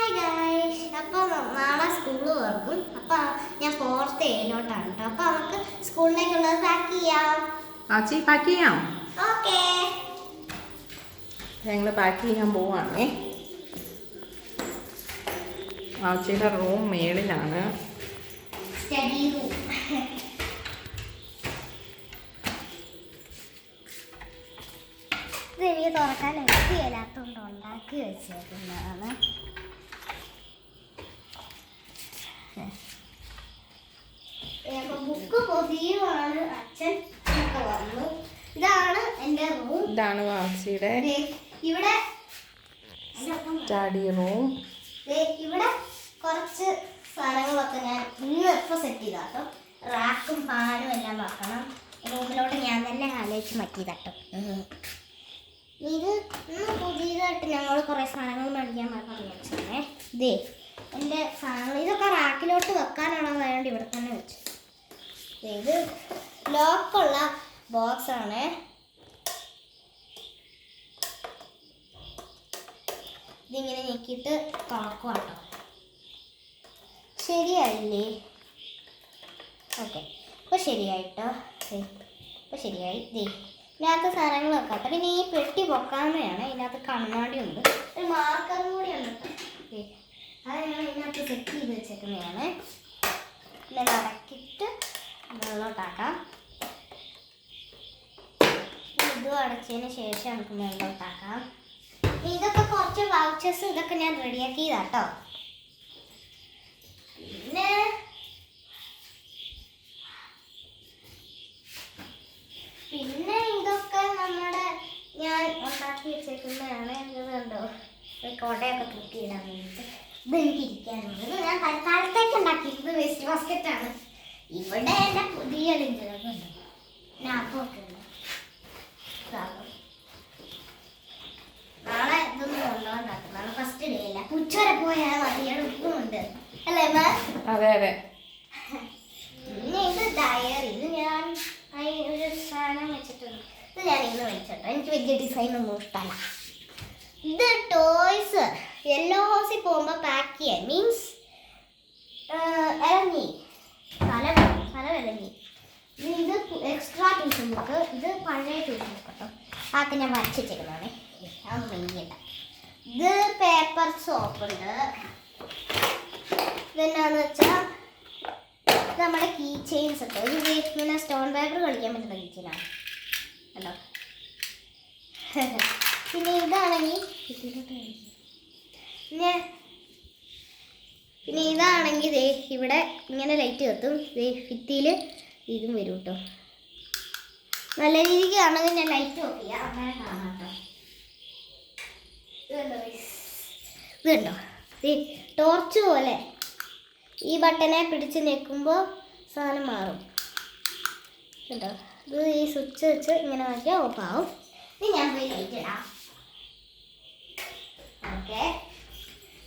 Hi guys. അപ്പോൾ നാളെ school തുറക്കും. അപ്പോൾ ഞാൻ 4th Aയിലോട്ടാണ് കേട്ടോ. അപ്പോൾ നമുക്ക് സ്കൂളിലേക്കുള്ളത് പാക്ക് ചെയ്യാം. ആച്ചി പാക്ക് ചെയ്യാം. ഓക്കെ, ഞങ്ങൾ പാക്ക് ചെയ്യാൻ പോവാണേ. ആച്ചിയുടെ റൂം മേളിലാണ്. Study room. ഇത് എനിക്ക് തുറക്കാൻ എത്തിയില്ലാത്തതുകൊണ്ട് ഉണ്ടാക്കി വെച്ചേക്കുന്നതാണ്. ബുക്ക് പൊതിയുവാണ്. അച്ഛൻ ഒക്കെ വന്നു. ഇതാണ് എൻ്റെ റൂം. ഇതാണ് ആച്ചിയുടെ ഇവിടെ സ്റ്റഡി റൂം. ഇവിടെ കുറച്ച് സാധനങ്ങളൊക്കെ ഞാൻ ഇന്ന് എപ്പോൾ സെറ്റ് ചെയ്താട്ടോ. റാക്കും ഫാനും എല്ലാം വെക്കണം. റൂമിലോട്ട് ഞാൻ തന്നെ ആലോചിച്ച് മാറ്റിയതാട്ടോ. ഇത് ഇന്ന് പുതിയതായിട്ട് ഞങ്ങൾ കുറേ സാധനങ്ങൾ മേടിക്കാൻ പറഞ്ഞു വെച്ചേ. ഇതേ എൻ്റെ സാധനങ്ങൾ ഇതൊക്കെ റാക്കിലോട്ട് വെക്കാനുള്ളതായതുകൊണ്ട് ഇവിടെ തന്നെ വെച്ചു. ഇത് ലോക്കുള്ള ബോക്സാണ്. ഇതിങ്ങനെ ഞെക്കിയിട്ട് തുറക്കും കേട്ടോ. ശരിയായില്ലേ? ഓക്കെ, ഇപ്പോൾ ശരിയായിട്ടോ. ഇപ്പോൾ ശരിയായി. ഇതിനകത്ത് സാധനങ്ങൾ വെക്കാം. പിന്നെ ഈ പെട്ടി പൊക്കാമയാണ്. ഇതിനകത്ത് കണ്ണാടി ഉണ്ട്, ഒരു മാർക്കറും കൂടിയാണ് കേട്ടോ. അത് ഞാൻ ഇതിനകത്ത് സെറ്റ് ചെയ്ത് വെച്ചേക്കുന്നതാണ്. പിന്നെ അടക്കിയിട്ട് വെള്ളോട്ടാക്കാം. ഇതും അടച്ചതിന് ശേഷം നമുക്ക് വെള്ളോട്ടാക്കാം. ഇതൊക്കെ കുറച്ച് വൗച്ചേഴ്സ് ഇതൊക്കെ ഞാൻ റെഡിയാക്കിയതാട്ടോ. പിന്നെ ഇതൊക്കെ നമ്മുടെ ഞാൻ ഉണ്ടാക്കി വെച്ചേക്കുന്നതാണ്. ഇതുണ്ടോ, കോട്ടയൊക്കെ തൂക്കിയിടാൻ വേണ്ടിയിട്ട്. ഇത് എനിക്ക് ഇരിക്കാനുള്ളത് ഞാൻ തൽക്കാലത്തേക്ക് ഉണ്ടാക്കിയത് വേസ്റ്റ് ബാസ്ക്കറ്റാണ്. ഇവിടെ എൻ്റെ പുതിയ ലിഞ്ചൊക്കെ ഉണ്ട്. പിന്നെ അപ്പൊക്കെ ഉണ്ട്. നാളെ ഇതൊന്നും കൊണ്ടുപോകാൻ. നാളെ ഫസ്റ്റ് ഡേ അല്ല, ഉച്ചവരെ പോയാൽ മതി. എളുപ്പമുണ്ട് അല്ലേ മാം? അതെ അതെ. പിന്നെ ഇത് ഡയറി. ഇത് ഞാൻ ഒരു സാധനം വെച്ചിട്ടുണ്ട്. ഇത് ഞാൻ ഇന്ന് വെച്ചിട്ടോ. എനിക്ക് വലിയ ഡിസൈൻ ഒന്നും ഇഷ്ടമല്ല. ഇത് ടോയ്സ് യെല്ലോ ഹൗസിൽ പോകുമ്പോൾ പാക്ക് ചെയ്യാൻ മീൻസ് ഇറങ്ങി സ്ഥലമിറങ്ങി. ഇത് എക്സ്ട്രാ ട്യൂഷൻ ബുക്ക്. ഇത് പഴയ ട്യൂഷൻ ബുക്ക് കേട്ടോ. അതൊക്കെ ഞാൻ വരച്ച് വെച്ചേക്കുന്നതാണ്. അതൊന്നും മെയ്യല്ല. ഇത് പേപ്പർ സോപ്പുണ്ട്. ഇതെന്നാന്ന് വെച്ചാൽ ഇത് നമ്മുടെ കീ ചെയിൻസ് ഒക്കെ. ഇത് ഇങ്ങനെ സ്റ്റോൺ പേപ്പർ കളിക്കാൻ പറ്റുന്ന കീ ചെയിനാണ് കേട്ടോ. പിന്നെ ഇതാണെങ്കിൽ പിന്നെ ഇതാണെങ്കിൽ ഇവിടെ ഇങ്ങനെ ലൈറ്റ് കത്തും. ഭിത്തിയിൽ ഇതും വരും കേട്ടോ. നല്ല രീതിക്ക് ആണെങ്കിൽ ഞാൻ ലൈറ്റ് ഓഫ് ചെയ്യാം. അങ്ങനെ കാണാം കേട്ടോ. ഇതുണ്ടോ, ടോർച്ച് പോലെ ഈ ബട്ടനെ പിടിച്ച് ഞെക്കുമ്പോൾ സാധനം മാറും കേട്ടോ. ഇത് ഈ സ്വിച്ച് വെച്ച് ഇങ്ങനെ നോക്കിയാൽ ഓഫ് ആവും. ഇനി ഞാൻ പോയി ലൈറ്റ് ഇടാം. ഓക്കെ,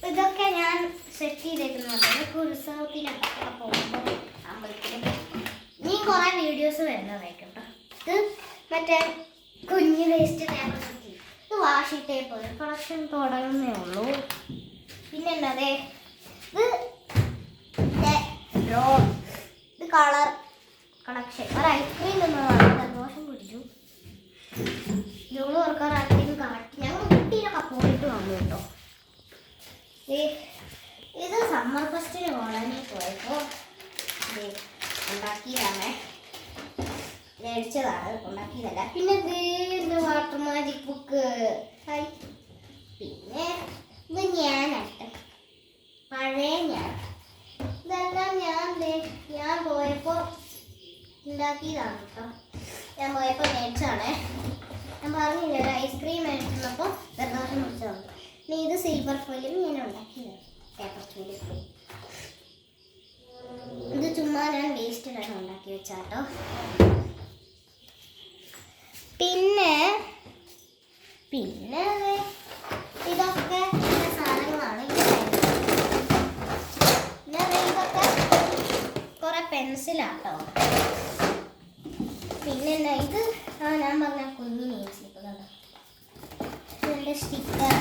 ഇതൊക്കെ ഞാൻ സെറ്റ് ചെയ്തേക്കുന്നുണ്ട്. ഉത്സവത്തിനൊക്കെ പോകുമ്പോൾ അമ്പലത്തിൽ ഇനി കുറേ വീഡിയോസ് വരുന്നതായിരിക്കും കേട്ടോ. ഇത് മറ്റേ കുഞ്ഞ് വേസ്റ്റ് പേപ്പർ സെറ്റ്. ഇത് വാഷി ടേപ്പ്. ഒരു കളക്ഷൻ തുടങ്ങുന്നേ ഉള്ളൂ. പിന്നെ എന്നതേ ഇത് ഡ്രോൺ. ഇത് കളർ കളക്ഷൻ. ഒരു ഐസ്ക്രീം എന്നതാണ്. സന്തോഷം പിടിച്ചു. ജോളി ഓർക്കാറാക്കിയത് കറക്റ്റ്. ഞങ്ങൾ കുട്ടിയിലൊക്കെ പോയിട്ട് വന്നു കേട്ടോ. ഇത് സമ്മർ ഫെസ്റ്റിന് കോളനിയിൽ പോയപ്പോൾ ഉണ്ടാക്കിയതാണ്. മേടിച്ചതാണ്, ഉണ്ടാക്കിയതല്ല. പിന്നെ ഇത് വാട്ടർ മാജിക് ബുക്ക്. പിന്നെ ഇത് ഞാനായിട്ട് പഴയ ഇതെല്ലാം ഞാൻ പോയപ്പോൾ ഉണ്ടാക്കിയതാണ് കേട്ടോ. ഞാൻ പോയപ്പോൾ മേടിച്ചാണേ. ഞാൻ പറഞ്ഞില്ല, ഒരു ഐസ്ക്രീം മേടിച്ചപ്പോൾ വെറുതെ മേടിച്ചതാണ്. ഇനി ഇത് സിൽവർ ഫോയിലും ഞാൻ ഉണ്ടാക്കിയതാണ്. Paper foil. ഇത് ചുമ്മാ ഞാൻ വേസ്റ്റിലാണ് ഉണ്ടാക്കി വെച്ചാട്ടോ. പിന്നെ ഇതൊക്കെ സാധനങ്ങളാണ്. പിന്നെ ഇതൊക്കെ കുറെ പെൻസിലാട്ടോ. പിന്നെ ഇത് ഞാൻ പറഞ്ഞ കുഞ്ഞിനെ സ്ലിപ്പുകളുണ്ട്. ഇതിൻ്റെ സ്റ്റിക്കർ.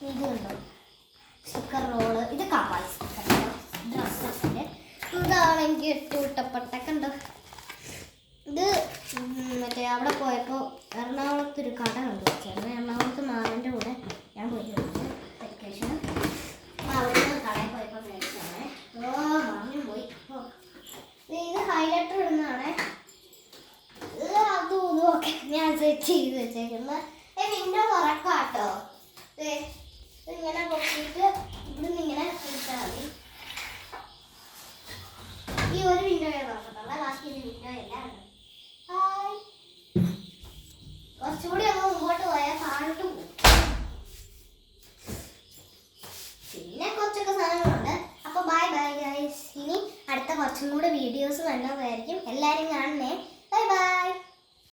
ഇതുണ്ടോ, സ്റ്റിക്കർ റോള്, ഇത് കവായി സ്റ്റിക്കർ ഡ്രസ്സൊക്കെ. ഇതാണ് എനിക്ക് ഏറ്റവും ഇഷ്ടപ്പെട്ട കണ്ടോ. ഇത് മറ്റേ അവിടെ പോയപ്പോൾ എറണാകുളത്തൊരു കട കണ്ടു വെച്ചായിരുന്നു. എറണാകുളത്ത് മാമൻ്റെ കൂടെ ഞാൻ പോയിട്ട് വെക്കേഷൻ അവിടെ നിന്ന് കടയിൽ പോയപ്പോൾ മേടിച്ചാണേ. മാമനും പോയി. ഇത് ഹൈലൈറ്റർ ഇടുന്നതാണേ. അതും ഇതും ഒക്കെ ഞാൻ സെറ്റ് ചെയ്ത് വെച്ചേക്കുന്ന വിൻഡോ തുറക്കാട്ടോ. ഇങ്ങനെ പൊക്കിയിട്ട് ഇവിടുന്ന് ഇങ്ങനെ ഇട്ടാൽ മതി. ഈ ഒരു വിൻഡോയെ തുറക്കത്തുള്ള, ബാക്കി ഇത് വിൻഡോ എല്ലാം ഉണ്ട്. ഹായ്, കുറച്ചുകൂടി അങ്ങ് മുമ്പോട്ട് പോയാൽ താഴോട്ട് പോകും. പിന്നെ കുറച്ചൊക്കെ സാധനങ്ങളുണ്ട്. അപ്പോൾ ബൈ ബൈ ഗൈസ്. ഇനി അടുത്ത കുറച്ചും കൂടെ വീഡിയോസ് നല്ലതായിരിക്കും. എല്ലാവരും കാണണേ. Bye bye.